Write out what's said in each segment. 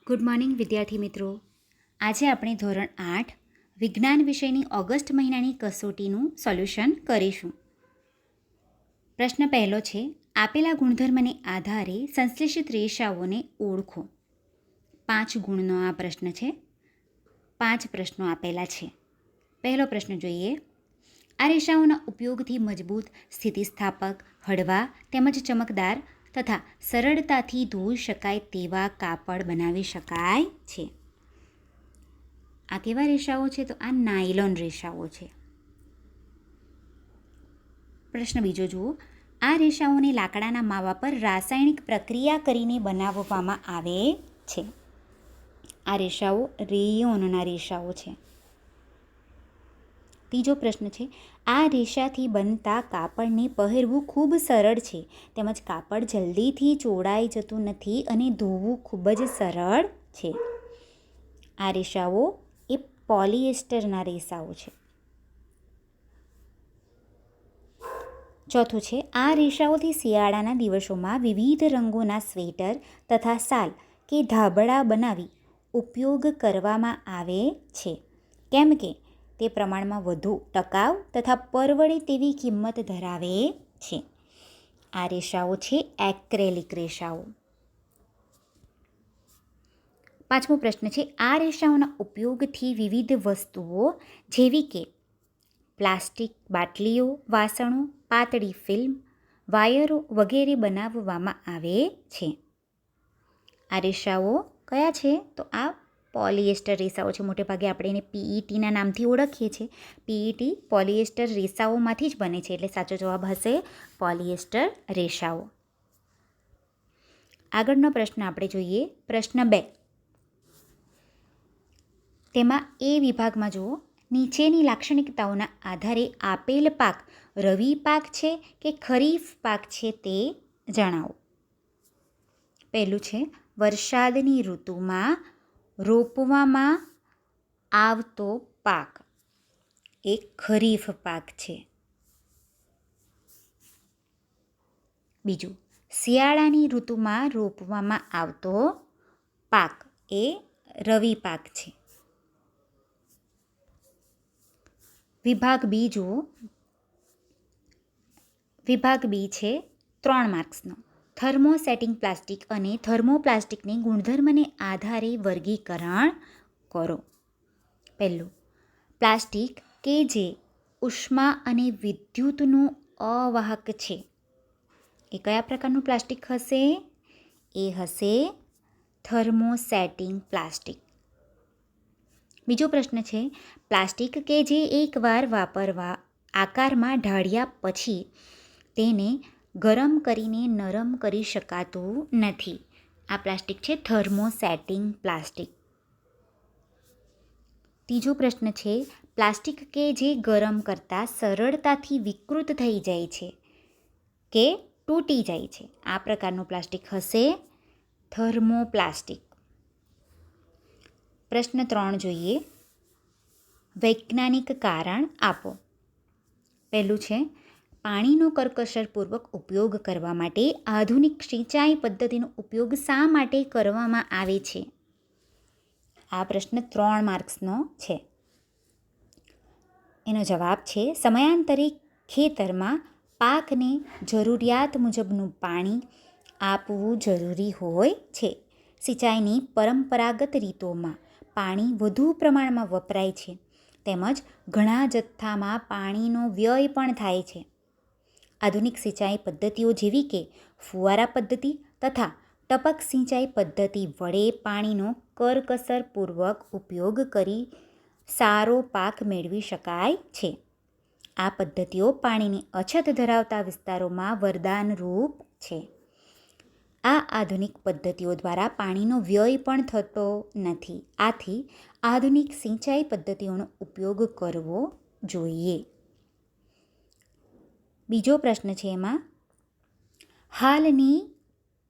Good morning વિદ્યાર્થી મિત્રો. આજે આપણે ધોરણ 8 વિજ્ઞાન વિષયની ઓગસ્ટ મહિનાની કસોટીનું સોલ્યુશન કરીશું. પ્રશ્ન પહેલો છે, આપેલા ગુણધર્મને આધારે સંશ્લેષિત રેશાઓને ઓળખો. 5 ગુણનો આ પ્રશ્ન છે. 5 પ્રશ્નો આપેલા છે. પહેલો પ્રશ્ન જોઈએ. આ રેશાઓના ઉપયોગથી મજબૂત, સ્થિતિસ્થાપક, હળવા તેમજ ચમકદાર તથા સરળતાથી ધોઈ શકાય તેવા કાપડ બનાવી શકાય છે. આ કેવા રેશાઓ છે? તો આ નાયલોન રેશાઓ છે. પ્રશ્ન બીજો જુઓ. આ રેશાઓને લાકડાના માવા પર રાસાયણિક પ્રક્રિયા કરીને બનાવવામાં આવે છે. આ રેશાઓ રેયોનના રેશાઓ છે. ત્રીજો પ્રશ્ન છે, આ રેશાથી બનતા કાપડને પહેરવું ખૂબ સરળ છે તેમજ કાપડ જલ્દીથી ચોડાઈ જતું નથી અને ધોવું ખૂબ જ સરળ છે. આ રેશાઓ એ પોલિએસ્ટરના રેશાઓ છે. ચોથું છે, આ રેશાઓથી શિયાળાના દિવસોમાં વિવિધ રંગોના સ્વેટર તથા શાલ કે ધાબળા બનાવી ઉપયોગ કરવામાં આવે છે, કેમ કે તે પ્રમાણમાં વધુ ટકાઉ તથા પરવડે તેવી કિંમત ધરાવે છે. આ રેશાઓ છે એક્રેલિક રેશાઓ. પાંચમો પ્રશ્ન છે, આ રેશાઓના ઉપયોગથી વિવિધ વસ્તુઓ જેવી કે પ્લાસ્ટિક બાટલીઓ, વાસણો, પાતળી ફિલ્મ, વાયરો વગેરે બનાવવામાં આવે છે. આ રેશાઓ કયા છે? તો આ પોલિએસ્ટર રેસાઓ છે. મોટે ભાગે આપણે એને પીઈટીના નામથી ઓળખીએ છીએ. પીઈટી પોલિએસ્ટર રેસાઓમાંથી જ બને છે, એટલે સાચો જવાબ હશે પોલિએસ્ટર રેસાઓ. આગળનો પ્રશ્ન આપણે જોઈએ. પ્રશ્ન 2. તેમાં એ વિભાગમાં જુઓ, નીચેની લાક્ષણિકતાઓના આધારે આપેલ પાક રવિ પાક છે કે ખરીફ પાક છે તે જણાવો. પહેલું છે, વરસાદની ઋતુમાં રોપવામાં આવતો પાક એ ખરીફ પાક છે. બીજું, શિયાળાની ઋતુમાં રોપવામાં આવતો પાક એ રવિ પાક છે. વિભાગ બી જુઓ. વિભાગ બી છે 3 માર્ક્સનો. થર્મોસેટિંગ પ્લાસ્ટિક અને થર્મોપ્લાસ્ટિકની ગુણધર્મને આધારે વર્ગીકરણ કરો. પહેલું, પ્લાસ્ટિક કે જે ઉષ્મા અને વિદ્યુતનું અવાહક છે એ કયા પ્રકારનું પ્લાસ્ટિક હશે? એ હશે થર્મોસેટિંગ પ્લાસ્ટિક. બીજો પ્રશ્ન છે, પ્લાસ્ટિક કે જે એકવાર વાપરવા આકારમાં ઢાળ્યા પછી તેને ગરમ કરીને નરમ કરી શકાતું નથી. આ પ્લાસ્ટિક છે થર્મોસેટિંગ પ્લાસ્ટિક. ત્રીજો પ્રશ્ન છે, પ્લાસ્ટિક કે જે ગરમ કરતાં સરળતાથી વિકૃત થઈ જાય છે કે તૂટી જાય છે. આ પ્રકારનું પ્લાસ્ટિક હશે થર્મોપ્લાસ્ટિક. પ્રશ્ન 3 જોઈએ. વૈજ્ઞાનિક કારણ આપો. પહેલું છે, પાણીનો કરકસરપૂર્વક ઉપયોગ કરવા માટે આધુનિક સિંચાઈ પદ્ધતિનો ઉપયોગ શા માટે કરવામાં આવે છે? આ પ્રશ્ન 3 માર્ક્સનો છે. એનો જવાબ છે, સમયાંતરે ખેતરમાં પાકને જરૂરિયાત મુજબનું પાણી આપવું જરૂરી હોય છે. સિંચાઈની પરંપરાગત રીતોમાં પાણી વધુ પ્રમાણમાં વપરાય છે તેમજ ઘણા જથ્થામાં પાણીનો વ્યય પણ થાય છે. આધુનિક સિંચાઈ પદ્ધતિઓ જેવી કે ફુવારા પદ્ધતિ તથા ટપક સિંચાઈ પદ્ધતિ વડે પાણીનો કરકસરપૂર્વક ઉપયોગ કરી સારો પાક મેળવી શકાય છે. આ પદ્ધતિઓ પાણીની અછત ધરાવતા વિસ્તારોમાં વરદાનરૂપ છે. આ આધુનિક પદ્ધતિઓ દ્વારા પાણીનો વ્યય પણ થતો નથી. આથી આધુનિક સિંચાઈ પદ્ધતિઓનો ઉપયોગ કરવો જોઈએ. બીજો પ્રશ્ન છે, એમાં હાલની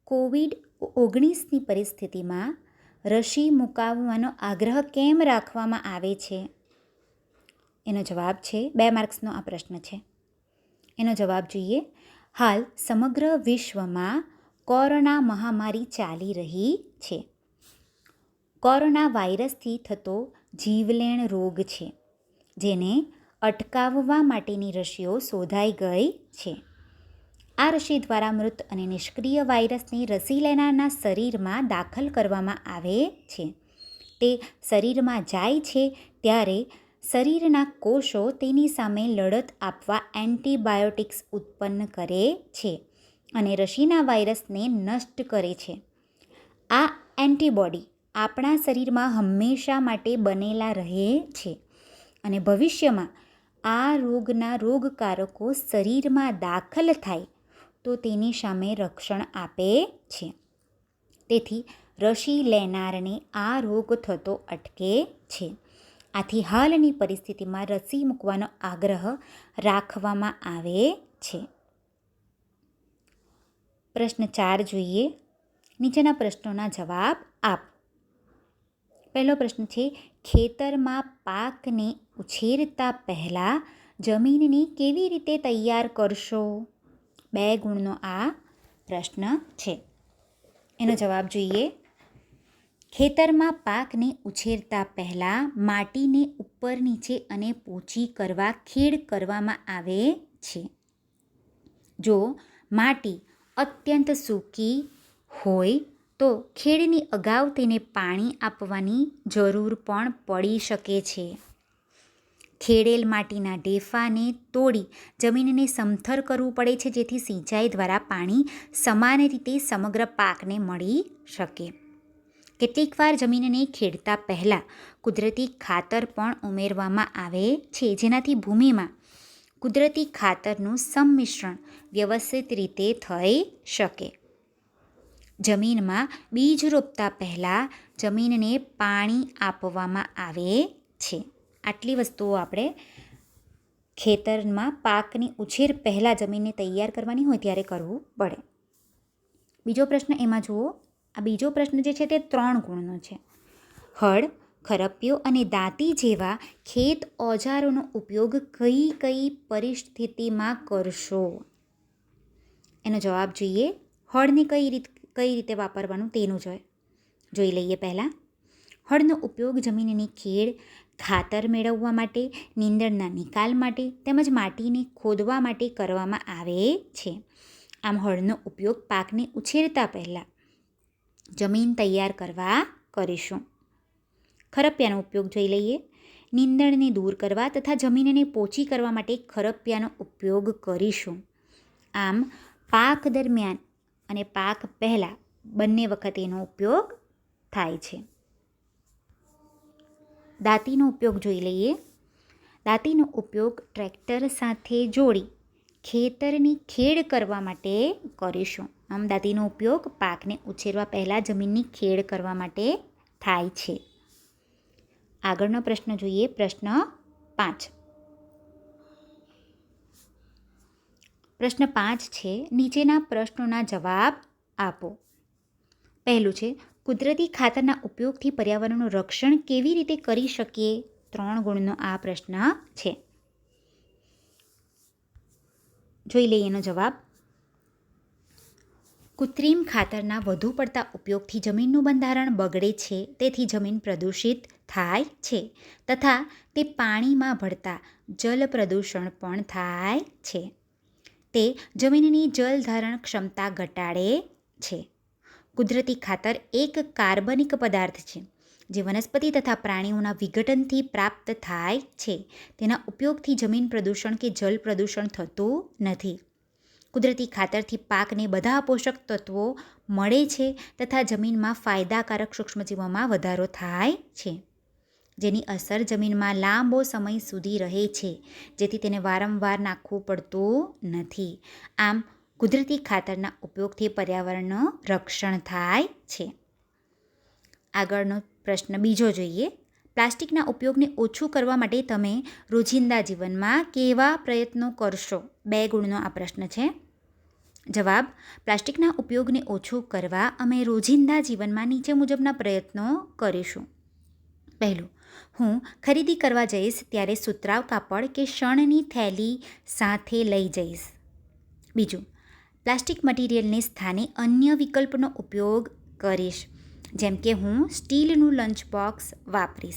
COVID-19ની પરિસ્થિતિમાં રસી મુકાવવાનો આગ્રહ કેમ રાખવામાં આવે છે? એનો જવાબ છે, 2 માર્ક્સનો આ પ્રશ્ન છે. એનો જવાબ જોઈએ. હાલ સમગ્ર વિશ્વમાં કોરોના મહામારી ચાલી રહી છે. કોરોના વાયરસથી થતો જીવલેણ રોગ છે, જેને અટકાવવા માટેની રસીઓ શોધાઈ ગઈ છે. આ રસી દ્વારા મૃત અને નિષ્ક્રિય વાયરસને રસી લેનારના શરીરમાં દાખલ કરવામાં આવે છે. તે શરીરમાં જાય છે ત્યારે શરીરના કોષો તેની સામે લડત આપવા એન્ટીબાયોટિક્સ ઉત્પન્ન કરે છે અને રસીના વાયરસને નષ્ટ કરે છે. આ એન્ટીબોડી આપણા શરીરમાં હંમેશા માટે બનેલા રહે છે અને ભવિષ્યમાં આ રોગના રોગકારકો શરીરમાં દાખલ થાય તો તેની સામે રક્ષણ આપે છે. તેથી રસી લેનારને આ રોગ થતો અટકે છે. આથી હાલની પરિસ્થિતિમાં રસી મૂકવાનો આગ્રહ રાખવામાં આવે છે. પ્રશ્ન 4 જોઈએ. નીચેના પ્રશ્નોના જવાબ આપ. પહેલો પ્રશ્ન છે, ખેતરમાં પાકને ઉછેરતા પહેલાં જમીનને કેવી રીતે તૈયાર કરશો? 2 ગુણનો આ પ્રશ્ન છે. એનો જવાબ જોઈએ. ખેતરમાં પાકને ઉછેરતા પહેલાં માટીને ઉપર નીચે અને પોચી કરવા ખેડ કરવામાં આવે છે. જો માટી અત્યંત સૂકી હોય તો ખેડની અગાઉ તેને પાણી આપવાની જરૂર પણ પડી શકે છે. ખેડેલ માટીના ઢેફાને તોડી જમીનને સમથર કરવું પડે છે, જેથી સિંચાઈ દ્વારા પાણી સમાન રીતે સમગ્ર પાકને મળી શકે. કેટલીકવાર જમીનને ખેડતા પહેલાં કુદરતી ખાતર પણ ઉમેરવામાં આવે છે, જેનાથી ભૂમિમાં કુદરતી ખાતરનું સંમિશ્રણ વ્યવસ્થિત રીતે થઈ શકે. જમીનમાં બીજ રોપતા પહેલાં જમીનને પાણી આપવામાં આવે છે. આટલી વસ્તુઓ આપણે ખેતરમાં પાકની ઉછેર પહેલાં જમીનને તૈયાર કરવાની હોય ત્યારે કરવું પડે. બીજો પ્રશ્ન એમાં જુઓ. આ બીજો પ્રશ્ન જે છે તે 3 ગુણનો છે. હળ, ખરપિયો અને દાંતી જેવા ખેત ઓજારોનો ઉપયોગ કઈ કઈ પરિસ્થિતિમાં કરશો? એનો જવાબ જોઈએ. હળને કઈ રીતે વાપરવાનું તેનું જોઈ લઈએ. પહેલાં હળનો ઉપયોગ જમીનની ખેડ, ખાતર મેળવવા માટે, નીંદણના નિકાલ માટે તેમજ માટીને ખોદવા માટે કરવામાં આવે છે. આમ હળનો ઉપયોગ પાકને ઉછેરતા પહેલાં જમીન તૈયાર કરવા કરીશું. ખરપિયાનો ઉપયોગ જોઈ લઈએ. નીંદણને દૂર કરવા તથા જમીનને પોચી કરવા માટે ખરપિયાનો ઉપયોગ કરીશું. આમ પાક દરમિયાન અને પાક પહેલાં બંને વખતે એનો ઉપયોગ થાય છે. દાંતીનો ઉપયોગ જોઈ લઈએ. દાંતીનો ઉપયોગ ટ્રેક્ટર સાથે જોડી ખેતરની ખેડ કરવા માટે કરીશું. આમ દાંતીનો ઉપયોગ પાકને ઉછેરવા પહેલાં જમીનની ખેડ કરવા માટે થાય છે. આગળનો પ્રશ્ન જોઈએ. પ્રશ્ન 5. પ્રશ્ન 5 છે, નીચેના પ્રશ્નોના જવાબ આપો. પહેલું છે, કુદરતી ખાતરના ઉપયોગથી પર્યાવરણનું રક્ષણ કેવી રીતે કરી શકીએ? 3 ગુણનો આ પ્રશ્ન છે. જોઈ લઈએ એનો જવાબ. કૃત્રિમ ખાતરના વધુ પડતા ઉપયોગથી જમીનનું બંધારણ બગડે છે, તેથી જમીન પ્રદૂષિત થાય છે તથા તે પાણીમાં ભળતા જલ પ્રદૂષણ પણ થાય છે. તે જમીનની જલધારણ ક્ષમતા ઘટાડે છે. કુદરતી ખાતર એક કાર્બનિક પદાર્થ છે જે વનસ્પતિ તથા પ્રાણીઓના વિઘટનથી પ્રાપ્ત થાય છે. તેના ઉપયોગથી જમીન પ્રદૂષણ કે જલ પ્રદૂષણ થતું નથી. કુદરતી ખાતરથી પાકને બધા પોષક તત્વો મળે છે તથા જમીનમાં ફાયદાકારક સૂક્ષ્મજીવોમાં વધારો થાય છે, જેની અસર જમીનમાં લાંબો સમય સુધી રહે છે, જેથી તેને વારંવાર નાખવું પડતું નથી. આમ કુદરતી ખાતરના ઉપયોગથી પર્યાવરણનું રક્ષણ થાય છે. આગળનો પ્રશ્ન બીજો જોઈએ. પ્લાસ્ટિકના ઉપયોગને ઓછું કરવા માટે તમે રોજિંદા જીવનમાં કેવા પ્રયત્નો કરશો? 2 ગુણનો આ પ્રશ્ન છે. જવાબ. પ્લાસ્ટિકના ઉપયોગને ઓછું કરવા અમે રોજિંદા જીવનમાં નીચે મુજબના પ્રયત્નો કરીશું. પહેલું, હું ખરીદી કરવા જઈશ ત્યારે સુતરાઉ કાપડ કે શણની થેલી સાથે લઈ જઈશ. બીજું, પ્લાસ્ટિક મટીરિયલને સ્થાને અન્ય વિકલ્પનો ઉપયોગ કરીશ. જેમ કે હું સ્ટીલનું લંચ બોક્સ વાપરીશ.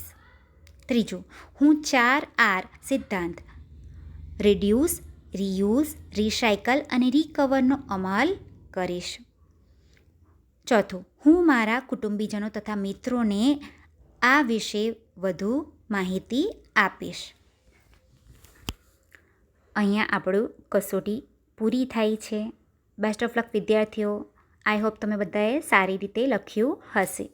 ત્રીજું, હું 4R સિદ્ધાંત રિડ્યુસ, રીયુઝ, રિસાયકલ અને રિકવરનો અમલ કરીશ. ચોથું, હું મારા કુટુંબીજનો તથા મિત્રોને આ વિશે વધુ માહિતી આપીશ. અહીંયા આપણું કસોટી પૂરી થાય છે. બેસ્ટ ઓફ લક વિદ્યાર્થીઓ. આઈ હોપ તમે બધાએ સારી રીતે લખ્યું હશે.